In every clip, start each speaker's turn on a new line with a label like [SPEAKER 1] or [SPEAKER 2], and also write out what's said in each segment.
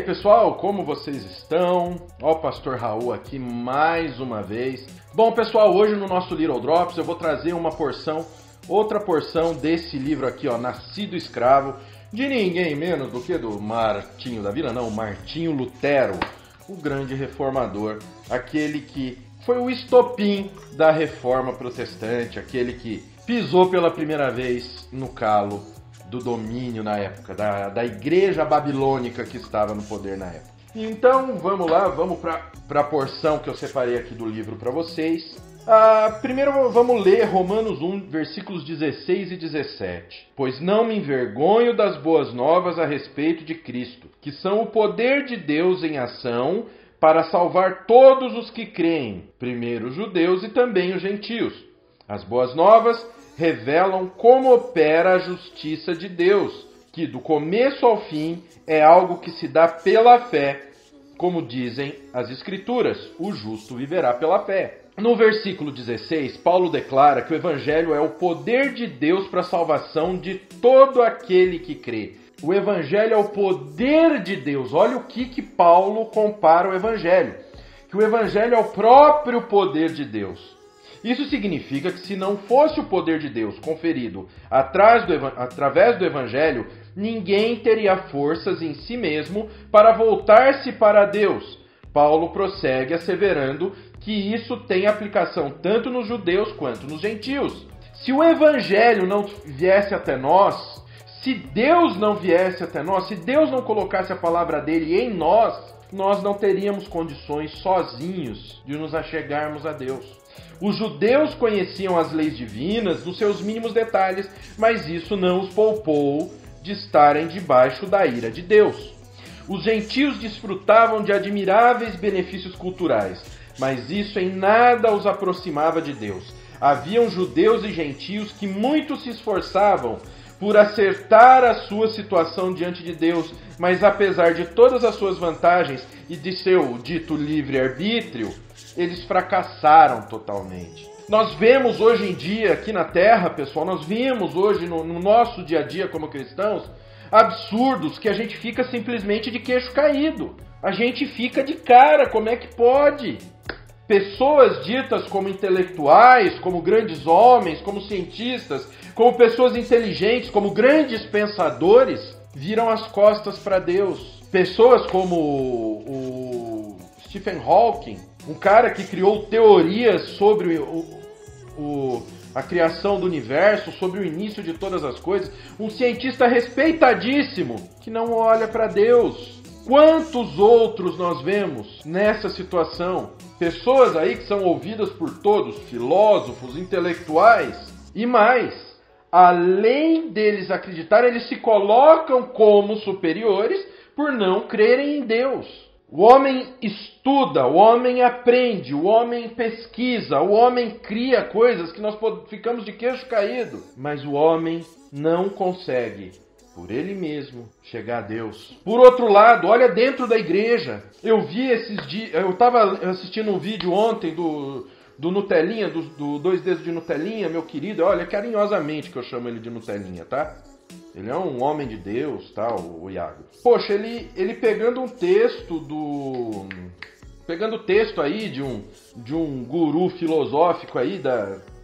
[SPEAKER 1] aí, pessoal, como vocês estão? Ó, o Pastor Raul aqui mais uma vez. Bom, pessoal, hoje no nosso Little Drops eu vou trazer outra porção desse livro aqui, ó, Nascido Escravo, de ninguém menos do que do Martinho da Vila, não, Martinho Lutero, o grande reformador, aquele que foi o estopim da reforma protestante, aquele que pisou pela primeira vez no calo do domínio na época, da igreja babilônica que estava no poder na época. Então, vamos lá, vamos para a porção que eu separei aqui do livro para vocês. Primeiro vamos ler Romanos 1, versículos 16 e 17. Pois não me envergonho das boas novas a respeito de Cristo, que são o poder de Deus em ação para salvar todos os que creem, primeiro os judeus e também os gentios. As boas novas revelam como opera a justiça de Deus, que do começo ao fim é algo que se dá pela fé, como dizem as Escrituras, o justo viverá pela fé. No versículo 16, Paulo declara que o Evangelho é o poder de Deus para a salvação de todo aquele que crê. O Evangelho é o poder de Deus. Olha o que Paulo compara o Evangelho. Que o Evangelho é o próprio poder de Deus. Isso significa que se não fosse o poder de Deus conferido através do Evangelho, ninguém teria forças em si mesmo para voltar-se para Deus. Paulo prossegue asseverando que isso tem aplicação tanto nos judeus quanto nos gentios. Se o Evangelho não viesse até nós, se Deus não viesse até nós, se Deus não colocasse a palavra dele em nós não teríamos condições sozinhos de nos achegarmos a Deus. Os judeus conheciam as leis divinas nos seus mínimos detalhes, mas isso não os poupou de estarem debaixo da ira de Deus. Os gentios desfrutavam de admiráveis benefícios culturais, mas isso em nada os aproximava de Deus. Haviam judeus e gentios que muito se esforçavam por acertar a sua situação diante de Deus, mas apesar de todas as suas vantagens e de seu dito livre-arbítrio, eles fracassaram totalmente. Nós vemos hoje em dia aqui na Terra, pessoal, nós vemos hoje no nosso dia a dia como cristãos, absurdos que a gente fica simplesmente de queixo caído. A gente fica de cara, como é que pode? Pessoas ditas como intelectuais, como grandes homens, como cientistas, como pessoas inteligentes, como grandes pensadores, viram as costas para Deus. Pessoas como o Stephen Hawking, um cara que criou teorias sobre a criação do universo, sobre o início de todas as coisas, um cientista respeitadíssimo que não olha para Deus. Quantos outros nós vemos nessa situação? Pessoas aí que são ouvidas por todos, filósofos, intelectuais e mais. Além deles acreditarem, eles se colocam como superiores por não crerem em Deus. O homem estuda, o homem aprende, o homem pesquisa, o homem cria coisas que nós ficamos de queixo caído. Mas o homem não consegue, por ele mesmo, chegar a Deus. Por outro lado, olha dentro da igreja. Eu estava assistindo um vídeo ontem do Nutelinha, do Dois Dedos de Nutelinha, meu querido. Olha, carinhosamente que eu chamo ele de Nutelinha, tá? Ele é um homem de Deus, tá, o Iago. Poxa, ele pegando um texto aí de um guru filosófico aí,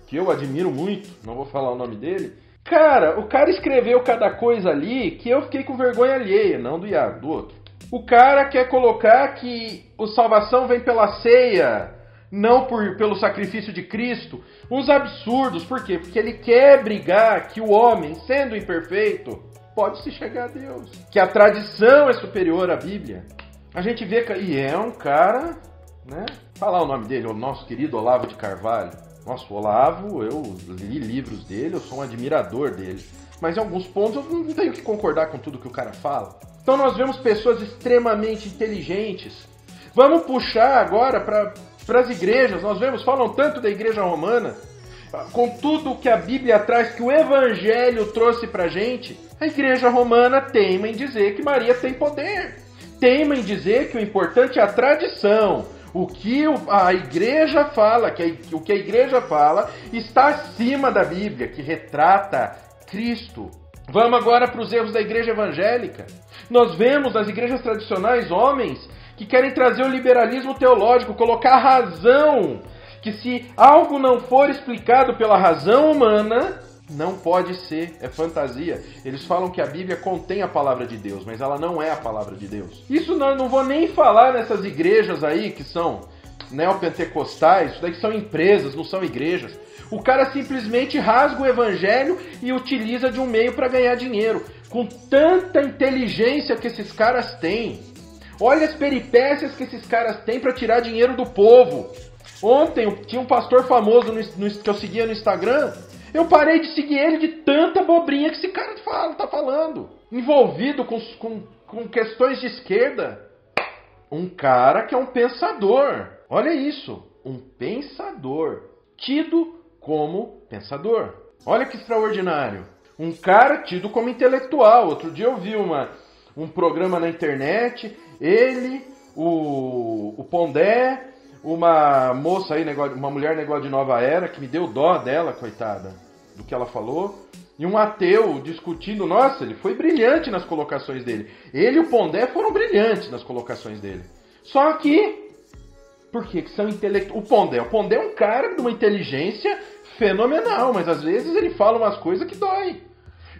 [SPEAKER 1] que eu admiro muito, não vou falar o nome dele. Cara, o cara escreveu cada coisa ali que eu fiquei com vergonha alheia, não do Iago, do outro. O cara quer colocar que a salvação vem pela ceia, não pelo sacrifício de Cristo. Uns absurdos, por quê? Porque ele quer brigar que o homem, sendo imperfeito, pode se chegar a Deus. Que a tradição é superior à Bíblia. A gente vê que... E é um cara, né? Falar o nome dele, o nosso querido Olavo de Carvalho. Nossa, o Olavo, eu li livros dele, eu sou um admirador dele. Mas em alguns pontos eu não tenho que concordar com tudo que o cara fala. Então nós vemos pessoas extremamente inteligentes. Vamos puxar agora para as igrejas. Nós falam tanto da igreja romana, com tudo que a Bíblia traz, que o Evangelho trouxe para a gente. A igreja romana teima em dizer que Maria tem poder. Teima em dizer que o importante é a tradição. O que a igreja fala, o que a igreja fala está acima da Bíblia, que retrata Cristo. Vamos agora para os erros da igreja evangélica. Nós vemos nas igrejas tradicionais homens que querem trazer o liberalismo teológico, colocar a razão, que se algo não for explicado pela razão humana, não pode ser, é fantasia. Eles falam que a Bíblia contém a palavra de Deus, mas ela não é a palavra de Deus. Isso não vou nem falar nessas igrejas aí que são neopentecostais, isso daqui são empresas, não são igrejas. O cara simplesmente rasga o evangelho e utiliza de um meio para ganhar dinheiro. Com tanta inteligência que esses caras têm. Olha as peripécias que esses caras têm para tirar dinheiro do povo. Ontem tinha um pastor famoso que eu seguia no Instagram. Eu parei de seguir ele de tanta bobrinha que esse cara tá falando. Envolvido com questões de esquerda. Um cara que é um pensador. Olha isso. Um pensador. Tido como pensador. Olha que extraordinário. Um cara tido como intelectual. Outro dia eu vi um programa na internet. Ele, o Pondé, uma moça aí, uma mulher negócio de nova era, que me deu dó dela, coitada, do que ela falou. E um ateu discutindo. Nossa, ele foi brilhante nas colocações dele. Ele e o Pondé foram brilhantes nas colocações dele. Só que, por que são intelectuais? O Pondé é um cara de uma inteligência fenomenal, mas às vezes ele fala umas coisas que dói.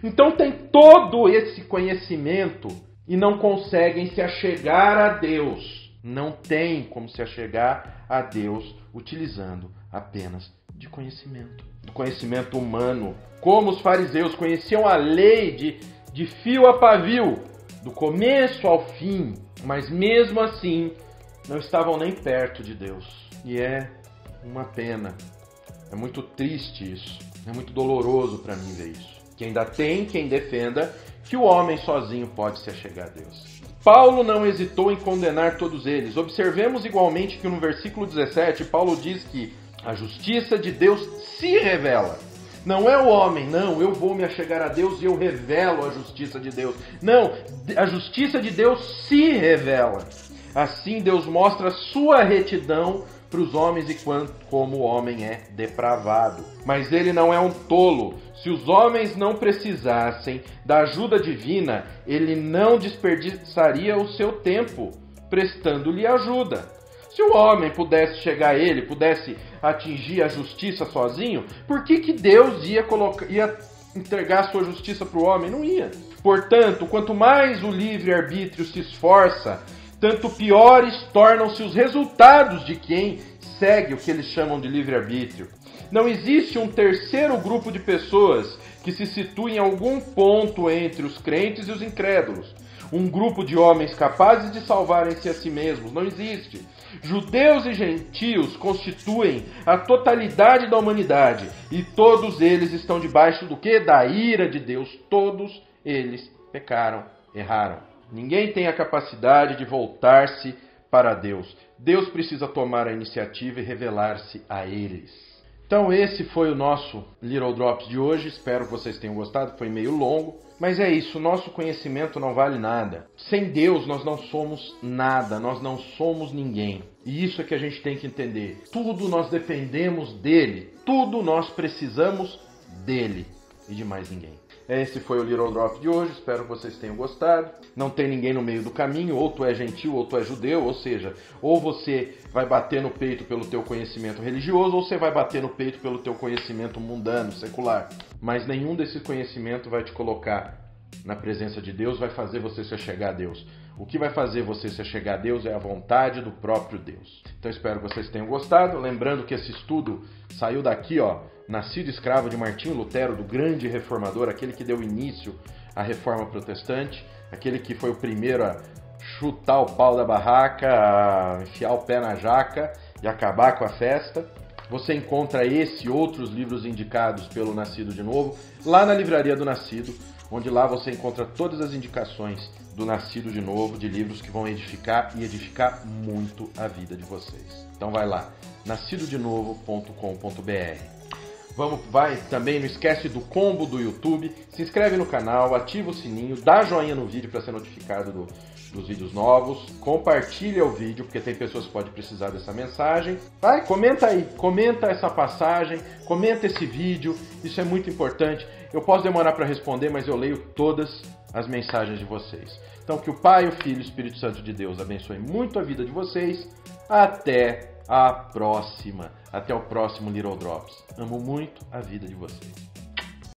[SPEAKER 1] Então tem todo esse conhecimento e não conseguem se achegar a Deus. Não tem como se achegar a Deus utilizando apenas de conhecimento. Do conhecimento humano. Como os fariseus conheciam a lei de fio a pavio, do começo ao fim, mas mesmo assim não estavam nem perto de Deus. E é uma pena. É muito triste isso. É muito doloroso para mim ver isso. Que ainda tem quem defenda que o homem sozinho pode se achegar a Deus. Paulo não hesitou em condenar todos eles. Observemos igualmente que no versículo 17, Paulo diz que a justiça de Deus se revela. Não é o homem, não, eu vou me achegar a Deus e eu revelo a justiça de Deus. Não, a justiça de Deus se revela. Assim Deus mostra a sua retidão para os homens e como o homem é depravado. Mas ele não é um tolo. Se os homens não precisassem da ajuda divina, ele não desperdiçaria o seu tempo prestando-lhe ajuda. Se o homem pudesse chegar a ele, pudesse atingir a justiça sozinho, por que Deus ia entregar a sua justiça para o homem? Não ia. Portanto, quanto mais o livre-arbítrio se esforça, tanto piores tornam-se os resultados de quem segue o que eles chamam de livre-arbítrio. Não existe um terceiro grupo de pessoas que se situa em algum ponto entre os crentes e os incrédulos. Um grupo de homens capazes de salvarem-se a si mesmos. Não existe. Judeus e gentios constituem a totalidade da humanidade. E todos eles estão debaixo do quê? Da ira de Deus. Todos eles pecaram, erraram. Ninguém tem a capacidade de voltar-se para Deus. Deus precisa tomar a iniciativa e revelar-se a eles. Então esse foi o nosso Little Drops de hoje. Espero que vocês tenham gostado. Foi meio longo. Mas é isso, nosso conhecimento não vale nada. Sem Deus nós não somos nada, nós não somos ninguém. E isso é que a gente tem que entender. Tudo nós dependemos dele. Tudo nós precisamos dele e de mais ninguém. Esse foi o Little Drop de hoje, espero que vocês tenham gostado. Não tem ninguém no meio do caminho, ou tu é gentil ou tu é judeu, ou seja, ou você vai bater no peito pelo teu conhecimento religioso, ou você vai bater no peito pelo teu conhecimento mundano, secular. Mas nenhum desse conhecimento vai te colocar na presença de Deus, vai fazer você se achegar a Deus. O que vai fazer você se achegar a Deus é a vontade do próprio Deus. Então espero que vocês tenham gostado. Lembrando que esse estudo saiu daqui, Nascido escravo de Martinho Lutero, do grande reformador, aquele que deu início à reforma protestante, aquele que foi o primeiro a chutar o pau da barraca, a enfiar o pé na jaca e acabar com a festa. Você encontra esse e outros livros indicados pelo Nascido de Novo lá na Livraria do Nascido, onde lá você encontra todas as indicações do Nascido de Novo, de livros que vão edificar e edificar muito a vida de vocês. Então vai lá, nascidodenovo.com.br. Vai também, não esquece do combo do YouTube, se inscreve no canal, ativa o sininho, dá joinha no vídeo para ser notificado dos vídeos novos, compartilha o vídeo, porque tem pessoas que podem precisar dessa mensagem. Vai, comenta aí, comenta essa passagem, comenta esse vídeo, isso é muito importante. Eu posso demorar para responder, mas eu leio todas as mensagens de vocês. Então que o Pai, o Filho e o Espírito Santo de Deus abençoe muito a vida de vocês. Até a próxima. Até o próximo Little Drops. Amo muito a vida de vocês.